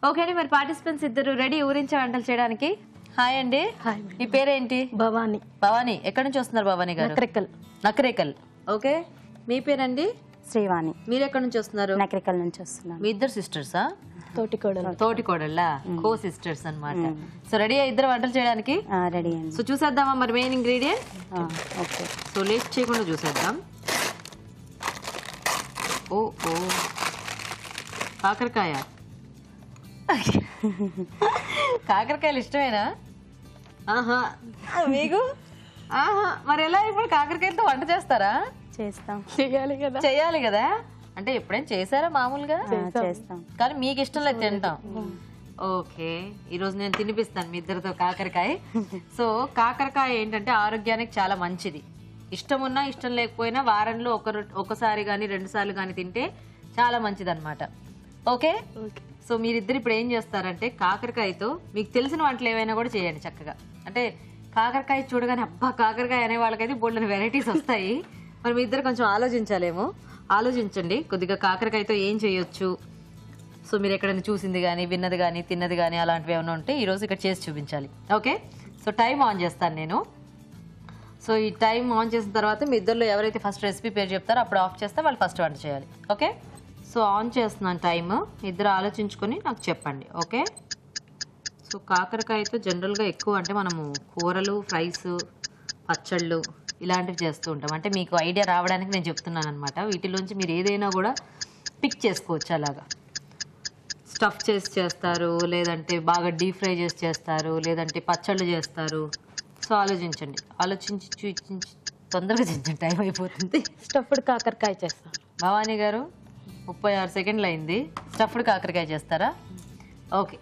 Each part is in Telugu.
ఓకే అండి, మరి పార్టిసిపెంట్స్ ఇద్దరు రెడీ ఊరించే వంటలు చేయడానికి. హాయ్ అండి. మీ పేరేంటి? భవాని. భవాని. ఎక్కడి నుంచి వస్తున్నారు భవాని గారు? నకరేకల్. నకరేకల్. ఓకే, మీ పేరండి? శ్రీవాణి. మీరు ఎక్కడి నుంచి వస్తున్నారు? నకరేకల్ నుంచి వస్తున్నాను. మీ ఇద్దరు సిస్టర్సా? తోటి కోడళ్ళ, కో సిస్టర్స్ అన్నమాట. సో రెడీ ఇద్దరు వంటలు చేయడానికి? రెడీ అండి. సో చూసేద్దామా మరి main ingredient? Okay. So late చేయకుండా చూసేద్దాం. ఓ ఓ కాకరకాయ. కాకరకాయలు ఇష్టమేనా? ఆహా, మీకు? ఆహా, మరి ఎలా ఇప్పుడు కాకరకాయలతో వంట చేస్తారా? చేస్తాం. చెయ్యాలి కదా. అంటే ఎప్పుడైనా చేశారా మామూలుగా? చేస్తాం, కానీ మీకు ఇష్టం లేదు తింటాం. ఓకే, ఈరోజు నేను తినిపిస్తాను మీ ఇద్దరితో కాకరకాయ. సో కాకరకాయ ఏంటంటే ఆరోగ్యానికి చాలా మంచిది. ఇష్టం ఉన్నా ఇష్టం లేకపోయినా వారంలో ఒకసారి కానీ 2 సార్లు కానీ తింటే చాలా మంచిది అనమాట. ఓకే. సో మీరిద్దరు ఇప్పుడు ఏం చేస్తారంటే కాకరకాయతో మీకు తెలిసిన వంటలు ఏవైనా కూడా చేయండి చక్కగా. అంటే కాకరకాయ చూడగానే అబ్బా కాకరకాయ అనే వాళ్ళకైతే బోల్డెన్ వెరైటీస్ వస్తాయి. మరి మీ ఇద్దరు కొంచెం ఆలోచించాలేమో. ఆలోచించండి కొద్దిగా కాకరకాయతో ఏం చేయొచ్చు. సో మీరు ఎక్కడైనా చూసింది కానీ విన్నది కానీ తిన్నది కానీ అలాంటివి ఏమైనా ఉంటే ఈరోజు ఇక్కడ చేసి చూపించాలి. ఓకే, సో టైం ఆన్ చేస్తాను నేను. సో ఈ టైం ఆన్ చేసిన తర్వాత మీ ఇద్దరిలో ఎవరైతే ఫస్ట్ రెసిపీ పేరు చెప్తారో అప్పుడు ఆఫ్ చేస్తే వాళ్ళు ఫస్ట్ వంట చేయాలి. ఓకే, సో ఆన్ చేస్తున్నాను టైమ్. ఇద్దరు ఆలోచించుకొని నాకు చెప్పండి. ఓకే. సో కాకరకాయతో జనరల్గా ఎక్కువ అంటే మనము కూరలు, ఫ్రైస్, పచ్చళ్ళు ఇలాంటివి చేస్తూ ఉంటాం. అంటే మీకు ఐడియా రావడానికి నేను చెప్తున్నాను అనమాట. వీటిలోంచి మీరు ఏదైనా కూడా పిక్ చేసుకోవచ్చు. అలాగా స్టఫ్ చేసి చేస్తారు, లేదంటే బాగా డీప్ ఫ్రై చేసి చేస్తారు, లేదంటే పచ్చళ్ళు చేస్తారు. సో ఆలోచించండి, ఆలోచించి తొందరగా చేయండి, టైం అయిపోతుంది. స్టఫ్డ్ కాకరకాయ చేస్తాం. భవానీ గారు 36 సెకండ్లు అయింది. స్టఫ్డ్ కాకరకాయ చేస్తారా? ఓకే.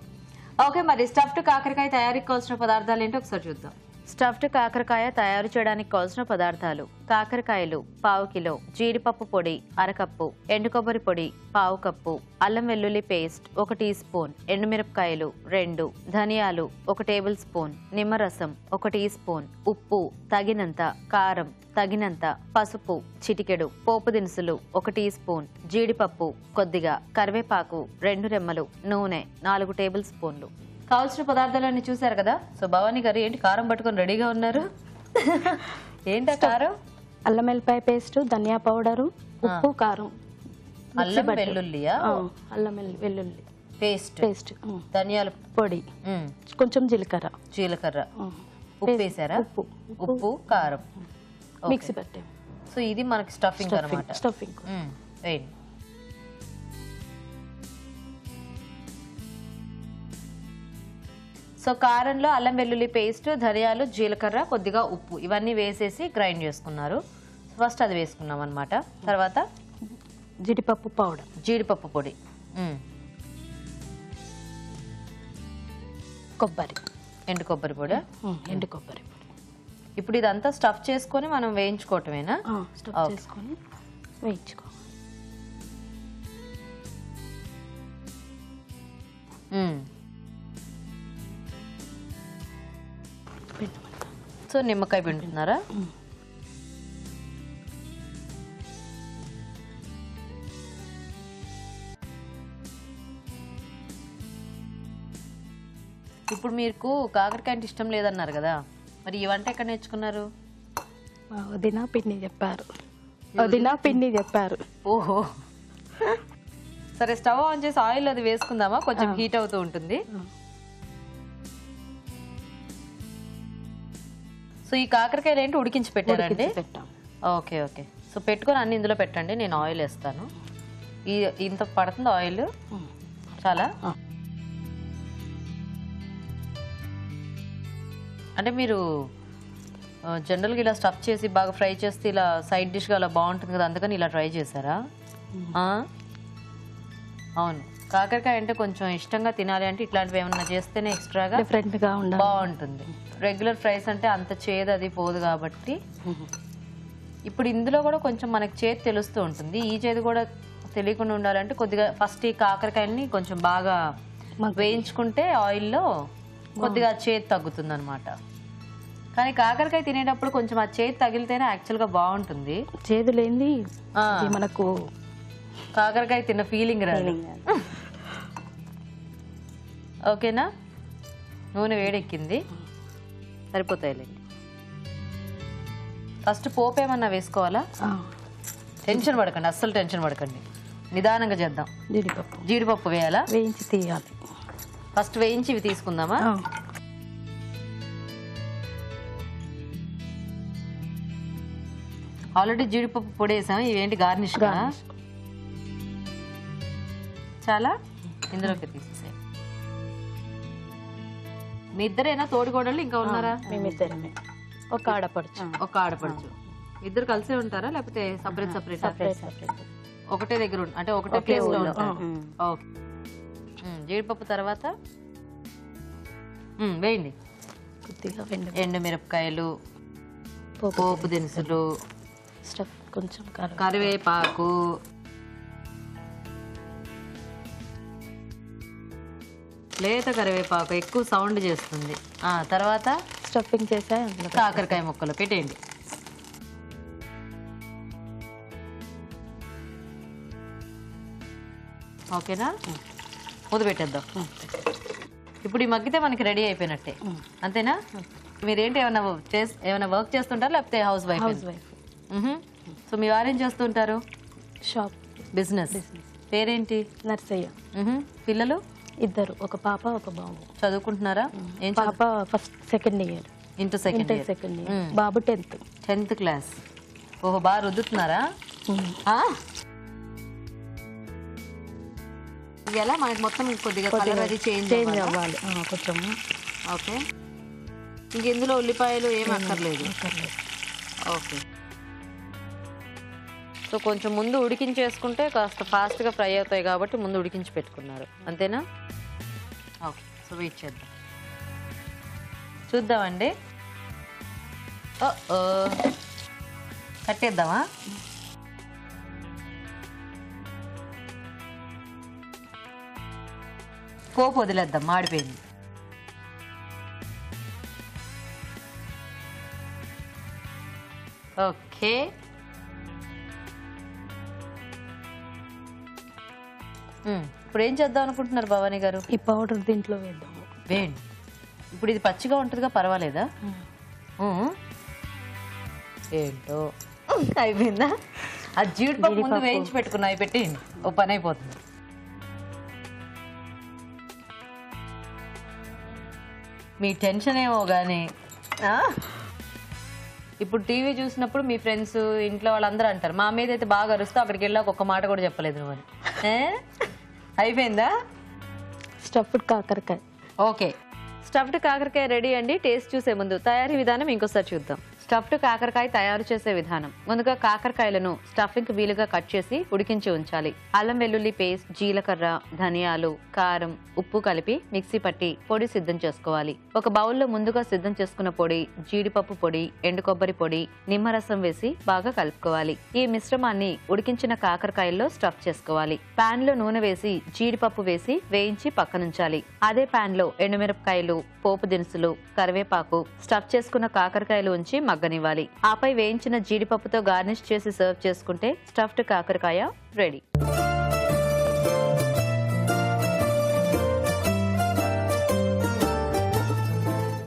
ఓకే, మరి స్టఫ్డ్ కాకరకాయ తయారీకి కావాల్సిన పదార్థాలు ఏంటో ఒకసారి చూద్దాం. స్టఫ్డ్ కాకరకాయ తయారు చేయడానికి కావాల్సిన పదార్థాలు: కాకరకాయలు పావు కిలో, జీడిపప్పు పొడి 1/2 కప్పు, ఎండు కొబ్బరి పొడి పావు కప్పు, అల్లం వెల్లుల్లి పేస్ట్ 1 టీ స్పూన్, ఎండుమిరపకాయలు 2, ధనియాలు 1 టేబుల్ స్పూన్, నిమ్మరసం 1 టీ స్పూన్, ఉప్పు తగినంత, కారం తగినంత, పసుపు చిటికెడు, పోపు దినుసులు 1 టీ స్పూన్, జీడిపప్పు కొద్దిగా, కరివేపాకు 2 రెమ్మలు, నూనె 4 టేబుల్ స్పూన్లు. కావాల్సిన పదార్థాలన్నీ చూసారు కదా. సో భవానీ గారు ఏంటి కారం పట్టుకొని రెడీగా ఉన్నారు? ఏంటి కారం? అల్లం వెల్లిపాయ పేస్ట్, ధనియా పౌడరు, ఉప్పు, కారం, అల్లం వెల్లుల్లియా? అల్లం వెల్లుల్లి పేస్ట్, ధనియాల పొడి, కొంచెం జీలకర్ర, ఉప్పు వేసారా? ఉప్పు, కారం మిక్సీ పట్టే. సో ఇది మనకి స్టఫింగ్ అన్నమాట. స్టఫింగ్ వేయండి. సో కారంలో అల్లం వెల్లుల్లి పేస్ట్, ధనియాలు, జీలకర్ర, కొద్దిగా ఉప్పు ఇవన్నీ వేసేసి గ్రైండ్ చేసుకున్నారు. ఫస్ట్ అది వేసుకున్నాం అనమాట. తర్వాత జీడిపప్పు పౌడర్, జీడిపప్పు పొడి, కొబ్బరి, ఎండు కొబ్బరి పొడి, ఎండు కొబ్బరి పొడి. ఇప్పుడు ఇదంతా స్టఫ్ చేసుకొని మనం వేయించుకోవటమేనా? స్టఫ్ చేసుకొని వేయించుకోవాలి. సో నిమ్మకాయ పిండుతున్నారా? ఇప్పుడు మీకు కాకరకాయ అంటే ఇష్టం లేదన్నారు కదా, మరి ఈ వంట ఎక్కడ నేర్చుకున్నారు? వదినా పిన్ని చెప్పారు. ఓహో, సరే స్టవ్ ఆన్ చేసి ఆయిల్ అది వేసుకుందామా? కొంచెం హీట్ అవుతూ ఉంటుంది. సో ఈ కాకరకాయలు ఏంటి ఉడికించి పెట్టారండి? Okay okay. సో పెట్టుకొని అన్ని ఇందులో పెట్టండి, నేను ఆయిల్ వేస్తాను. ఇంత పడుతుంది ఆయిల్? చాలా. అంటే మీరు జనరల్గా ఇలా స్టఫ్ చేసి బాగా ఫ్రై చేస్తే ఇలా సైడ్ డిష్గా అలా బాగుంటుంది కదా, అందుకని ఇలా ట్రై చేశారా? అవును, కాకరకాయ అంటే కొంచెం ఇష్టంగా తినాలి అంటే ఇట్లాంటివి ఏమన్నా చేస్తేనే ఎక్స్ట్రాగా డిఫరెంట్గా బాగుంటుంది. రెగ్యులర్ ఫ్రైస్ అంటే అంత చేదు అది పోదు కాబట్టి. ఇప్పుడు ఇందులో కూడా కొంచెం మనకి చేదు తెలుస్తూ ఉంటుంది. ఈ చేదు కూడా తెలియకుండా ఉండాలంటే కొద్దిగా ఫస్ట్ ఈ కాకరకాయని కొంచెం బాగా వేయించుకుంటే ఆయిల్లో కొద్దిగా చేదు తగ్గుతుంది అనమాట. కానీ కాకరకాయ తినేటప్పుడు కొంచెం ఆ చేదు తగిలితేనే యాక్చువల్గా బాగుంటుంది. చేదు లేని మనకు కాకరకాయ తిన్న ఫీలింగ్ రాదు. ఓకేనా? నూనె వేడెక్కింది, సరిపోతాయిలేండి. ఫస్ట్ పోపు ఏమన్నా వేసుకోవాలా? టెన్షన్ పడకండి, అస్సలు టెన్షన్ పడకండి, నిదానంగా చేద్దాం. జీడిపప్పు వేయాలా? వేయించి తీయాలి. ఫస్ట్ వేయించి ఇవి తీసుకుందామా? ఆల్రెడీ జీడిపప్పు పొడి వేసాము, ఇవేంటి గార్నిష్ చాలా ఇందులోకి తీసేసాయి. మీ ఇద్దరేనా తోడికోడళ్ళు, ఇంకా ఉన్నారా? మేమిద్దరమే. ఒక ఆడపడుచు. ఒక ఆడపడుచు. ఇద్దరు కలిసే ఉంటారా లేకపోతే సపరేట్ సపరేట్? ఒకటే దగ్గర అంటే ఒకటే ప్లేస్ లో ఉంటారు. ఓకే. జీడిపప్పు తర్వాత వేయండి. కొద్దిగా ఎండు మిరపకాయలు, పోపు దినుసులు, స్టఫ్ కొంచెం కరివేపాకు, లేత కరివేపాకు ఎక్కువ సౌండ్ చేస్తుంది. తర్వాత స్టఫింగ్ చేసా కాకరకాయ ముక్కలు పెట్టేయండి. ఓకేనా? మూత పెట్టేద్దాం. ఇప్పుడు ఈ మగ్గితే మనకి రెడీ అయిపోయినట్టే, అంతేనా? మీరేంటి ఏమైనా వర్క్ చేస్తుంటారా లేకపోతే హౌస్ వైఫ్? సో మీ వారు ఏం చేస్తుంటారు? Shop business. పేరేంటి? నర్సయ్య. పిల్లలు? ఇద్దరు, ఒక పాప ఒక బాబు. చదువుకుంటున్నారా? ఏం? పాప first second year. Inter second year. బాబు 10th క్లాస్. ఓహో, బాగా రుద్దుతున్నారా? ఎలా మనకి మొత్తం కొద్దిగా కలర్ అది చేంజ్ అవ్వాలి కొంచెం. ఓకే. ఇంక ఇందులో ఉల్లిపాయలు ఏం అక్కర్లేదు. ఓకే. సో కొంచెం ముందు ఉడికించేసుకుంటే కాస్త ఫాస్ట్గా ఫ్రై అవుతాయి కాబట్టి ముందు ఉడికించి పెట్టుకున్నారు, అంతేనా? ఓకే. సో వెయిట్ చేద్దాం, చూద్దామండి. కట్టేద్దామా? పోపు వదిలేద్దాం, మాడిపోయింది. ఓకే. ఇప్పుడు ఏం చేద్దాం అనుకుంటున్నారు భవానీ గారు? ఈ పౌడర్ దీంట్లో వేద్దాము. వేయండి. ఇప్పుడు ఇది పచ్చిగా ఉంటుందిగా, పర్వాలేదా? ఏంటో అయిపోయిందా? ఆ జీడిపప్పు ముందు వేయించి పెట్టుకున్నా, అవి పెట్టేయండి, ఓ పని అయిపోతుంది. మీ టెన్షన్ ఏమో కానీ ఇప్పుడు టీవీ చూసినప్పుడు మీ ఫ్రెండ్స్ ఇంట్లో వాళ్ళందరూ అంటారు, మా మీద అయితే బాగా అరుస్తూ అక్కడికి వెళ్ళాక ఒక్క మాట కూడా చెప్పలేదు నువ్వు అని. అయిపోయిందా? స్టఫ్డ్ కాకరకాయ. ఓకే. స్టఫ్డ్ కాకరకాయ రెడీ అండి. టేస్ట్ చూసే ముందు తయారీ విధానం ఇంకోసారి చూద్దాం. స్టఫ్డ్ కాకరకాయ తయారు చేసే విధానం. ముందుగా కాకరకాయలను స్టఫింగ్ వీలుగా కట్ చేసి ఉడికించి ఉంచాలి. అల్లం వెల్లుల్లి పేస్ట్, జీలకర్ర, ధనియాలు, కారం, ఉప్పు కలిపి మిక్సీ పట్టి పొడి సిద్ధం చేసుకోవాలి. ఒక బౌల్లో ముందుగా సిద్ధం చేసుకున్న పొడి, జీడిపప్పు పొడి, ఎండు కొబ్బరి పొడి, నిమ్మరసం వేసి బాగా కలుపుకోవాలి. ఈ మిశ్రమాన్ని ఉడికించిన కాకరకాయల్లో స్టఫ్ చేసుకోవాలి. పాన్ లో నూనె వేసి జీడిపప్పు వేసి వేయించి పక్కనుంచాలి. అదే పాన్ లో ఎండుమిరపకాయలు, పోపు దినుసులు, కరివేపాకు, స్టఫ్ చేసుకున్న కాకరకాయలు ఉంచి మగ్గనివ్వాలి. ఆపై వేయించిన జీడిపప్పుతో గార్నిష్ చేసి సర్వ్ చేసుకుంటే స్టఫ్డ్ కాకరకాయ రెడీ.